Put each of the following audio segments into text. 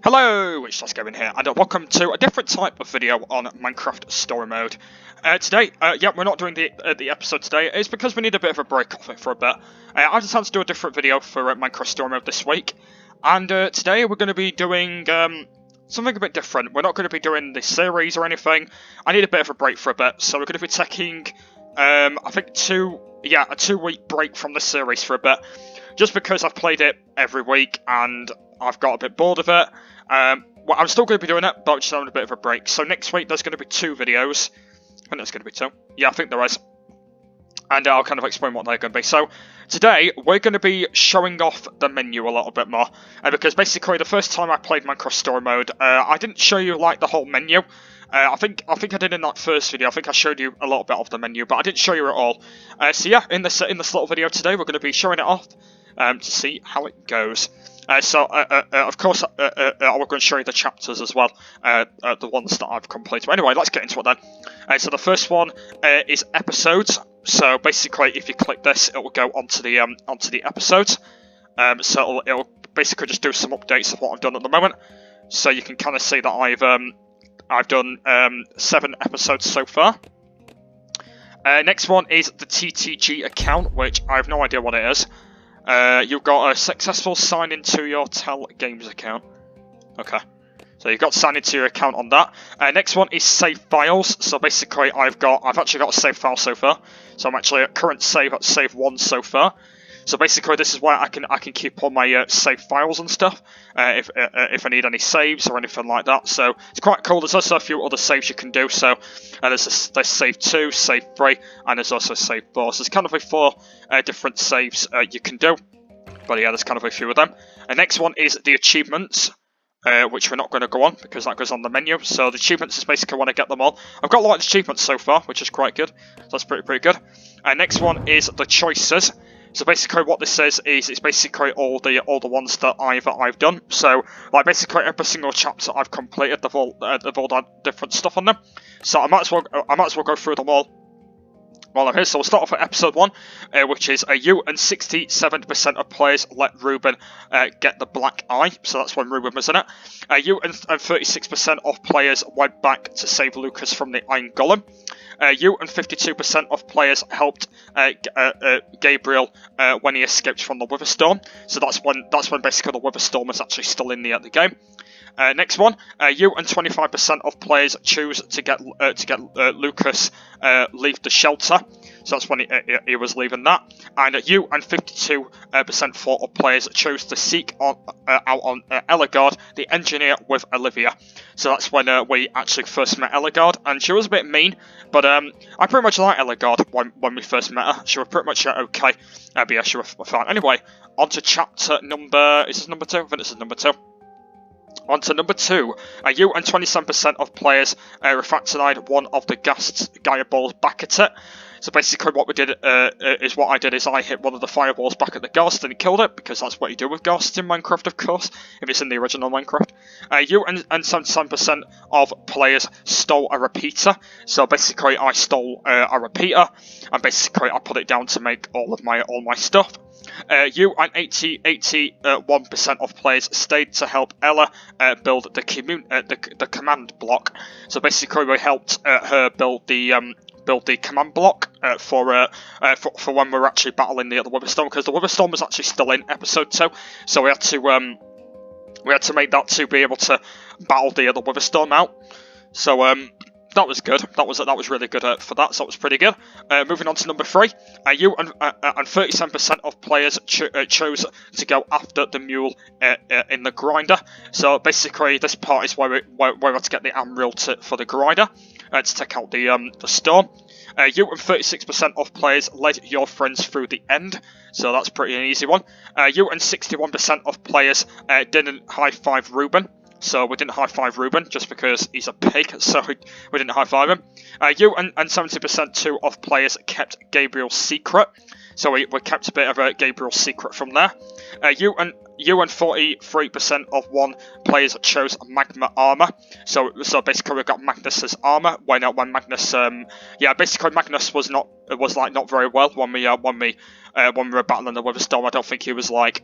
Hello, it's Just Going here, and welcome to a different type of video on Minecraft Story Mode. Today, we're not doing the episode today. It's because we need a bit of a break off it for a bit. I just had to do a different video for Minecraft Story Mode this week, and today we're going to be doing something a bit different. We're not going to be doing the series or anything. I need a bit of a break for a bit, so we're going to be taking, I think a 2-week break from the series for a bit, just because I've played it every week and I've got a bit bored of it. Well, I'm still going to be doing it, but just having a bit of a break. So next week there's going to be 2 videos. I think there's going to be 2. Yeah, I think there is. And I'll kind of explain what they're going to be. So today we're going to be showing off the menu a little bit more. Because basically the first time I played Minecraft Story Mode, I didn't show you like the whole menu. I think I did in that first video. I think I showed you a little bit of the menu, but I didn't show you it all. So yeah, in this little video today, we're going to be showing it off to see how it goes. Of course, I'm going to show you the chapters as well, the ones that I've completed. But anyway, let's get into it then. So the first one is episodes. So basically, if you click this, it will go onto the episodes. So it'll basically just do some updates of what I've done at the moment. So you can kind of see that I've done 7 episodes so far. Next one is the TTG account, which I have no idea what it is. You've got a successful sign into your Tell Games account. Okay. So you've got to sign into your account on that. Next one is save files. So basically I've actually got a save file so far. So I'm actually at current save at save 1 so far. So basically this is where I can keep all my save files and stuff. If I need any saves or anything like that. So it's quite cool. There's also a few other saves you can do. So there's save 2, save 3, and there's also save 4. So there's kind of like 4 different saves you can do. But yeah, there's kind of a few of them. Next one is the achievements. Which we're not going to go on because that goes on the menu. So the achievements is basically when I get them all. I've got a lot of achievements so far, which is quite good. So that's pretty good. Next one is the choices. So basically what this is it's basically all the ones that I've done. So like basically every single chapter I've completed, they've all had different stuff on them. So I might as well go through them all. Well, okay, so we'll start off with episode 1, which is you and 67% of players let Ruben get the black eye. So that's when Ruben was in it. You and 36% of players went back to save Lucas from the Iron Golem. You and 52% of players helped Gabriel when he escaped from the Witherstorm. So that's when basically the Witherstorm is actually still in the game. Next one, you and 25% of players choose to get Lucas leave the shelter. So that's when he was leaving that. And you and 52% of players chose to seek out on Ellegaard, the engineer, with Olivia. So that's when we actually first met Ellegaard, and she was a bit mean, but I pretty much liked Ellegaard when we first met her. She was pretty much okay, but yeah, she was fine. Anyway, on to chapter number, is this number 2? I think this is number 2. On to number 2, you and 27% of players refractoried one of the ghast's Gaia balls back at it. So basically what we did is I hit one of the fireballs back at the ghost and he killed it, because that's what you do with ghosts in Minecraft, of course, if it's in the original Minecraft. You and 77% of players stole a repeater. So basically I stole a repeater, and basically I put it down to make all my stuff. You and 81% of players stayed to help Ella build the command block. So basically we helped her build the command block for when we're actually battling the other Witherstorm, because the Witherstorm was actually still in episode 2, so we had to make that to be able to battle the other Witherstorm out. So that was good. That was really good for that. So that was pretty good. Moving on to number 3, you and 37% of players chose to go after the mule in the grinder. So basically, this part is where we had to get the Amril for the grinder to take out the storm. You and 36% of players led your friends through the end. So that's pretty an easy one. You and 61% of players didn't high five Ruben. So we didn't high-five Ruben, just because he's a pig, so we didn't high-five him. You and 70% too of players kept Gabriel's secret. So we kept a bit of a Gabriel's secret from there. You and 43% of players chose magma armor. So basically we got Magnus's armor when Magnus basically Magnus was not very well when we were battling the Witherstorm. I don't think he was like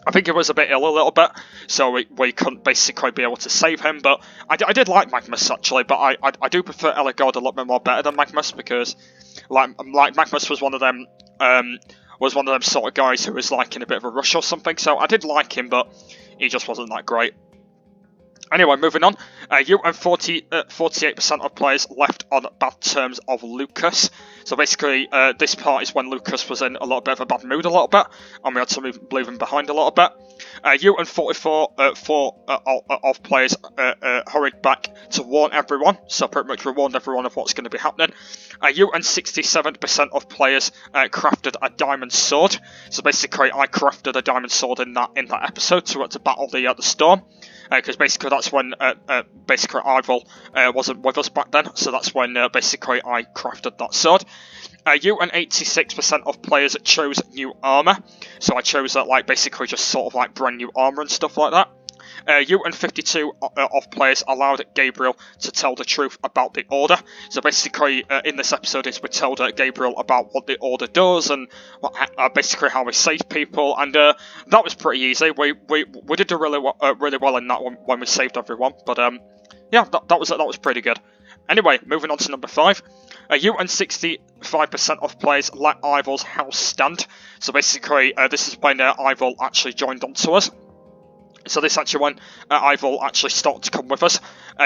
I think he was a bit ill a little bit, so we couldn't basically be able to save him. But I did like Magnus actually, but I do prefer Ellegaard a little bit more better than Magnus, because like Magnus was one of them sort of guys who was like in a bit of a rush or something. So I did like him, but he just wasn't that great. Anyway, moving on. You and 48% of players left on bad terms of Lucas. So basically, this part is when Lucas was in a little bit of a bad mood a little bit, and we had to leave him behind a little bit. You and 44 of players hurried back to warn everyone, so pretty much we warned everyone of what's going to be happening. You and 67% of players crafted a diamond sword. So basically, I crafted a diamond sword in that episode to battle the storm. Because basically that's when basically Ival wasn't with us back then, so that's when basically I crafted that sword. You and 86% of players chose new armor, so I chose like basically just sort of like brand new armor and stuff like that. You and 52 of players allowed Gabriel to tell the truth about the Order. So basically, in this episode, we told Gabriel about what the Order does and basically how we save people, and that was pretty easy. We did do really well in that one when we saved everyone. But yeah, that was pretty good. Anyway, moving on to number 5. You and 65% of players let Ival's house stand. So basically, this is when Ival actually joined on to us. So this actually when Ival actually started to come with us.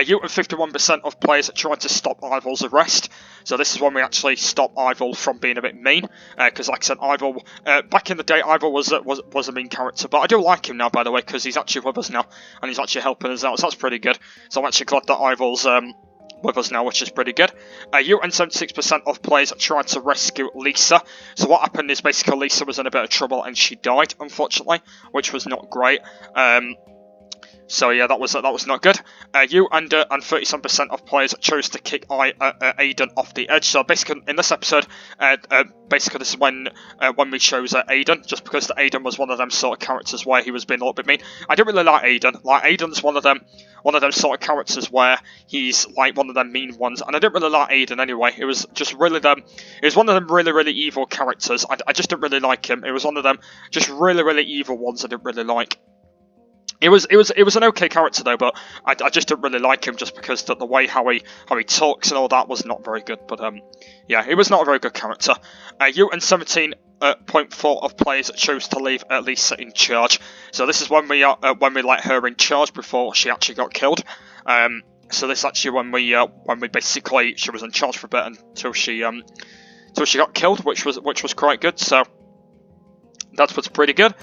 You and 51% of players tried to stop Ival's arrest. So this is when we actually stopped Ival from being a bit mean. Because like I said, Ival, back in the day, Ival was a mean character. But I do like him now, by the way, because he's actually with us now. And he's actually helping us out, so that's pretty good. So I'm actually glad that Ival's with us now, which is pretty good. You and 76% of players tried to rescue Lisa. So what happened is basically Lisa was in a bit of trouble and she died, unfortunately, which was not great. So yeah, that was not good. You and 37% of players chose to kick Aiden off the edge. So basically, in this episode, basically this is when we chose Aiden, just because Aiden was one of them sort of characters where he was being a little bit mean. I don't really like Aiden. Like Aiden's one of them sort of characters where he's like one of them mean ones, and I didn't really like Aiden anyway. It was just really them. It was one of them really evil characters. I just didn't really like him. It was one of them just really evil ones I didn't really like. It was an okay character though, but I just didn't really like him just because the way how he talks and all that was not very good. But yeah, he was not a very good character. You and 17.4 of players chose to leave Lisa in charge. So this is when we let her in charge before she actually got killed. So this actually when we basically she was in charge for a bit until she got killed, which was quite good. So that was pretty good.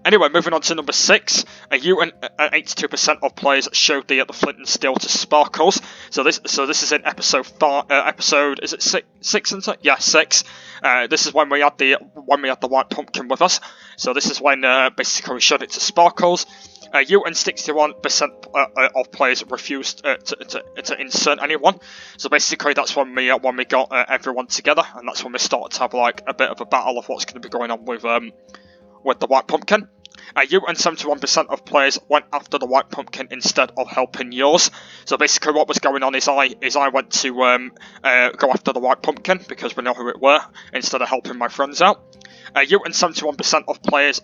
Anyway, moving on to number 6. You and 82% of players showed the flint and steel to Sparkles. So this is in episode 5. Episode, is it 6? Yeah, 6. This is when we had the white pumpkin with us. So this is when basically we showed it to Sparkles. You and 61% of players refused to insert anyone. So basically, that's when we got everyone together, and that's when we started to have like a bit of a battle of what's going to be going on with the white pumpkin. You and 71% of players went after the white pumpkin instead of helping yours. So basically what was going on is I went to go after the white pumpkin because we know who it were, instead of helping my friends out. You and 71% of players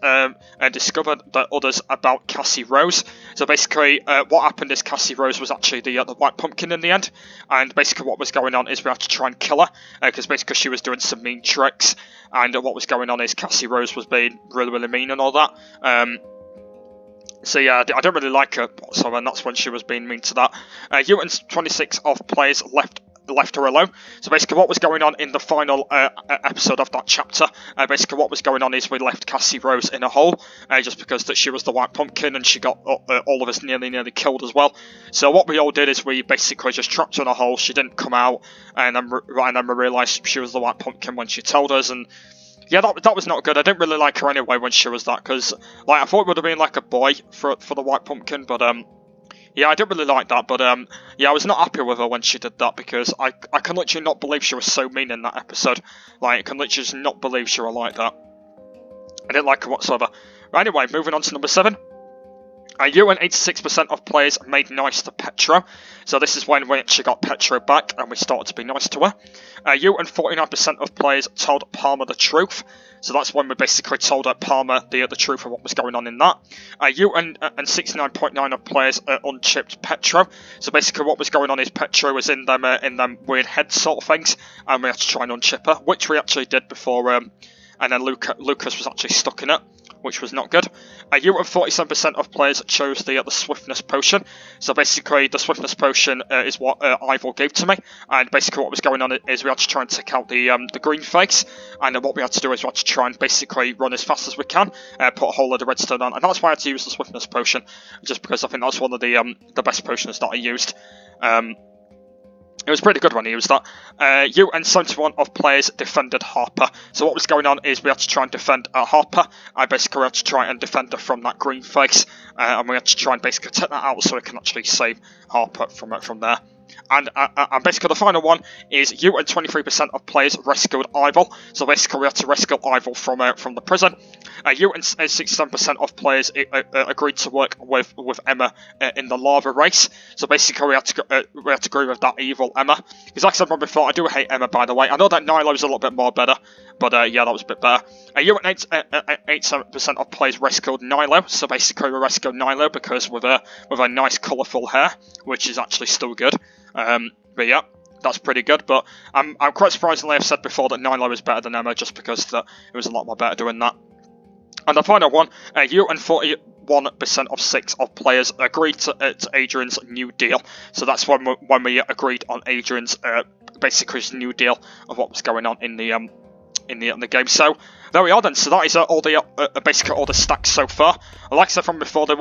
discovered the others about Cassie Rose. So basically, what happened is Cassie Rose was actually the white pumpkin in the end, and basically what was going on is we had to try and kill her because basically she was doing some mean tricks, and what was going on is Cassie Rose was being really mean and all that. So yeah, I don't really like her, so and that's when she was being mean to that. You and 26 of players left her alone. So basically what was going on in the final episode of that chapter, basically what was going on is we left Cassie Rose in a hole, just because that she was the white pumpkin and she got all of us nearly killed as well. So what we all did is we basically just trapped her in a hole, she didn't come out, and then we realised she was the white pumpkin when she told us, and yeah, that was not good. I didn't really like her anyway when she was that, because like I thought it would have been like a boy for the white pumpkin, but yeah, I didn't really like that, but yeah, I was not happy with her when she did that, because I can literally not believe she was so mean in that episode. Like, I can literally just not believe she was like that. I didn't like her whatsoever. Right, anyway, moving on to number 7. You and 86% of players made nice to Petro, so this is when we actually got Petro back and we started to be nice to her. You and 49% of players told Palmer the truth, so that's when we basically told Palmer the truth of what was going on in that. You and 69.9% of players unchipped Petro, so basically what was going on is Petro was in them weird head sort of things, and we had to try and unchip her, which we actually did before, and then Lucas was actually stuck in it, which was not good. You and 47% of players chose the swiftness potion. So basically, the swiftness potion is what Ivor gave to me, and basically what was going on is we had to try and take out the green face, and then what we had to do is we had to try and basically run as fast as we can, put a whole load of redstone on, and that's why I had to use the swiftness potion, just because I think that's one of the best potions that I used. It was pretty good when he used that. You and 71 of players defended Harper. So what was going on is we had to try and defend Harper. I basically had to try and defend her from that green face. And we had to try and basically take that out so we can actually save Harper from there. And basically the final one is you and 23% of players rescued Ivor. So basically we had to rescue Ivor from the prison. You and 67% of players agreed to work with Emma in the lava race. So basically we had to agree with that evil Emma. Because like I said from before, I do hate Emma, by the way. I know that Nilo's a little bit more better, but yeah, that was a bit better. You and 87% of players rescued Nilo. So basically we rescued Nilo because with her nice colourful hair, which is actually still good. But yeah, that's pretty good. But I'm quite surprisingly I've said before that Nilo is better than Emma, just because it was a lot more better doing that. And the final one, you and 41% of 6 of players agreed to Adrian's new deal. So that's when we agreed on Adrian's basically his new deal of what was going on in the game. So there we are then. So that is all basically all the stacks so far. Like I said from before, there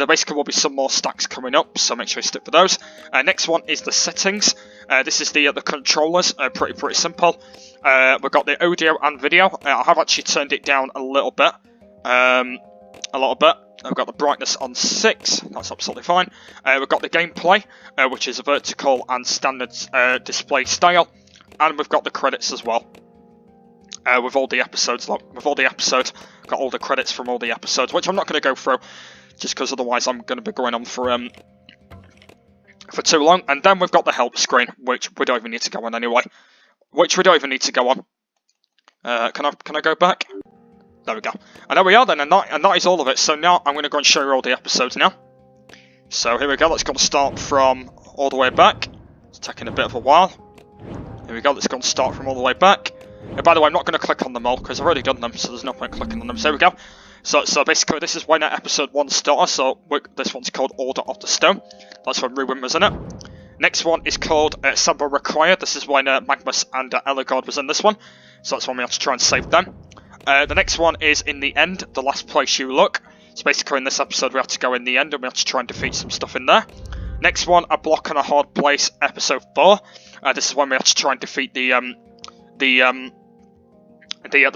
basically will be some more stacks coming up, so make sure you stick for those. Next one is the settings. This is the controllers. Pretty simple. We've got the audio and video. I have actually turned it down a little bit. I've got the brightness on 6. That's absolutely fine. We've got the gameplay, which is a vertical and standard display style, and we've got the credits as well. With all the episodes, got all the credits from all the episodes, which I'm not going to go through, just because otherwise I'm going to be going on for too long. And then we've got the help screen, which we don't even need to go on anyway. Can I go back? There we go. And there we are then, and that is all of it. So now I'm going to go and show you all the episodes now. So here we go. Let's go and start from all the way back. It's taking a bit of a while. Here we go. Let's go and start from all the way back. By the way, I'm not going to click on them all because I've already done them, so there's no point clicking on them. So here we go. So basically, this is when episode 1 started. So this one's called Order of the Stone. That's when Ruben was in it. Next one is called Sambo Required. This is when Magnus and Ellegard was in this one. So that's when we have to try and save them. The next one is In the End, The Last Place You Look. So basically, in this episode, we have to go in the end and we have to try and defeat some stuff in there. Next one, A Block on a Hard Place, episode 4. This is when we have to try and defeat the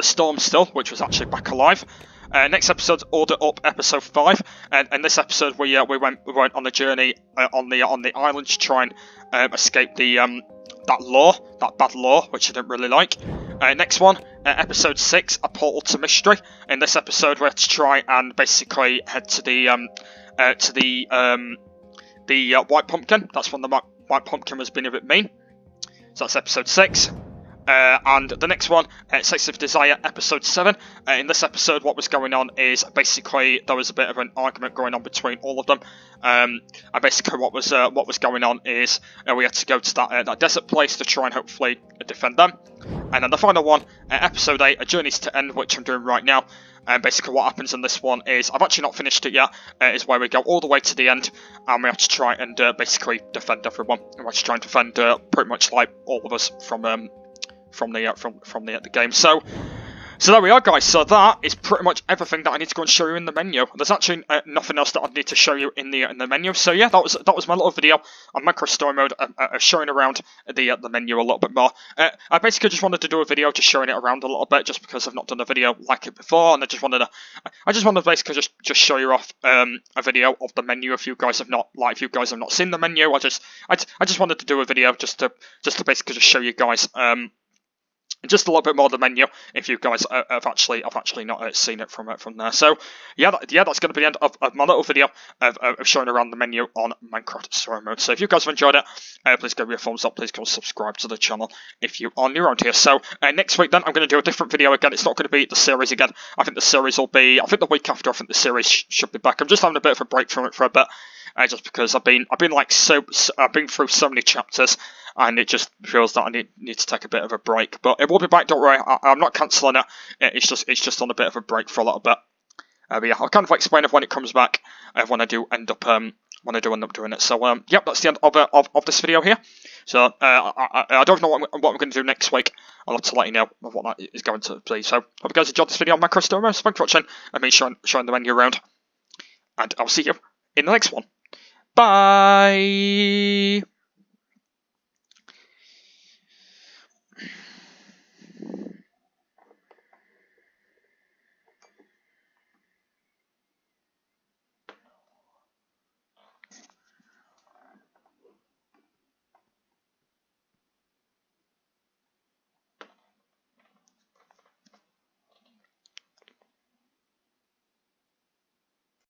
Storm Still, which was actually back alive. Next episode, Order Up, episode 5. And this episode, we went on a journey on the island to try and escape that bad law, which I didn't really like. Next one, episode 6, A Portal to Mystery. In this episode, we had to try and basically head to the White Pumpkin. That's when the White Pumpkin was being a bit mean. So that's episode 6. And the next one, Sex of Desire, episode 7. In this episode, what was going on is basically there was a bit of an argument going on between all of them. And basically, what was going on is we had to go to that desert place to try and hopefully defend them. And then the final one, episode 8, A Journey's to End, which I'm doing right now. And basically, what happens in this one is I've actually not finished it yet. Is where we go all the way to the end, and we have to try and basically defend everyone. And we have to try and defend pretty much like all of us from the game. So there we are, guys. So that is pretty much everything that I need to go and show you in the menu. There's actually nothing else that I need to show you in the menu. So yeah, that was my little video on Minecraft Story Mode, showing around the menu a little bit more. I basically just wanted to do a video just showing it around a little bit, just because I've not done a video like it before, and I just wanted to basically just show you off a video of the menu. If you guys have not seen the menu, I just wanted to do a video just to basically just show you guys just a little bit more of the menu if you guys have actually not seen it from there. So yeah, that's going to be the end of my little video of showing around the menu on Minecraft Story Mode. So if you guys have enjoyed it, please give me a thumbs up. Please go subscribe to the channel if you are new around here. So next week then I'm going to do a different video again. It's not going to be the series again. I think the series will be, I think the week after. I think the series should be back. I'm just having a bit of a break from it for a bit, just because I've been through so many chapters. And it just feels that I need to take a bit of a break. But it will be back, don't worry. I'm not cancelling it. It's just on a bit of a break for a little bit. But yeah, I'll kind of explain it when it comes back. When I do end up doing it. So yep, that's the end of this video here. So I don't know what we're going to do next week. I'll have to let you know what that is going to be. So hope you guys enjoyed this video on Minecraft Story Mode. Thanks for watching and me showing the menu around. And I'll see you in the next one. Bye.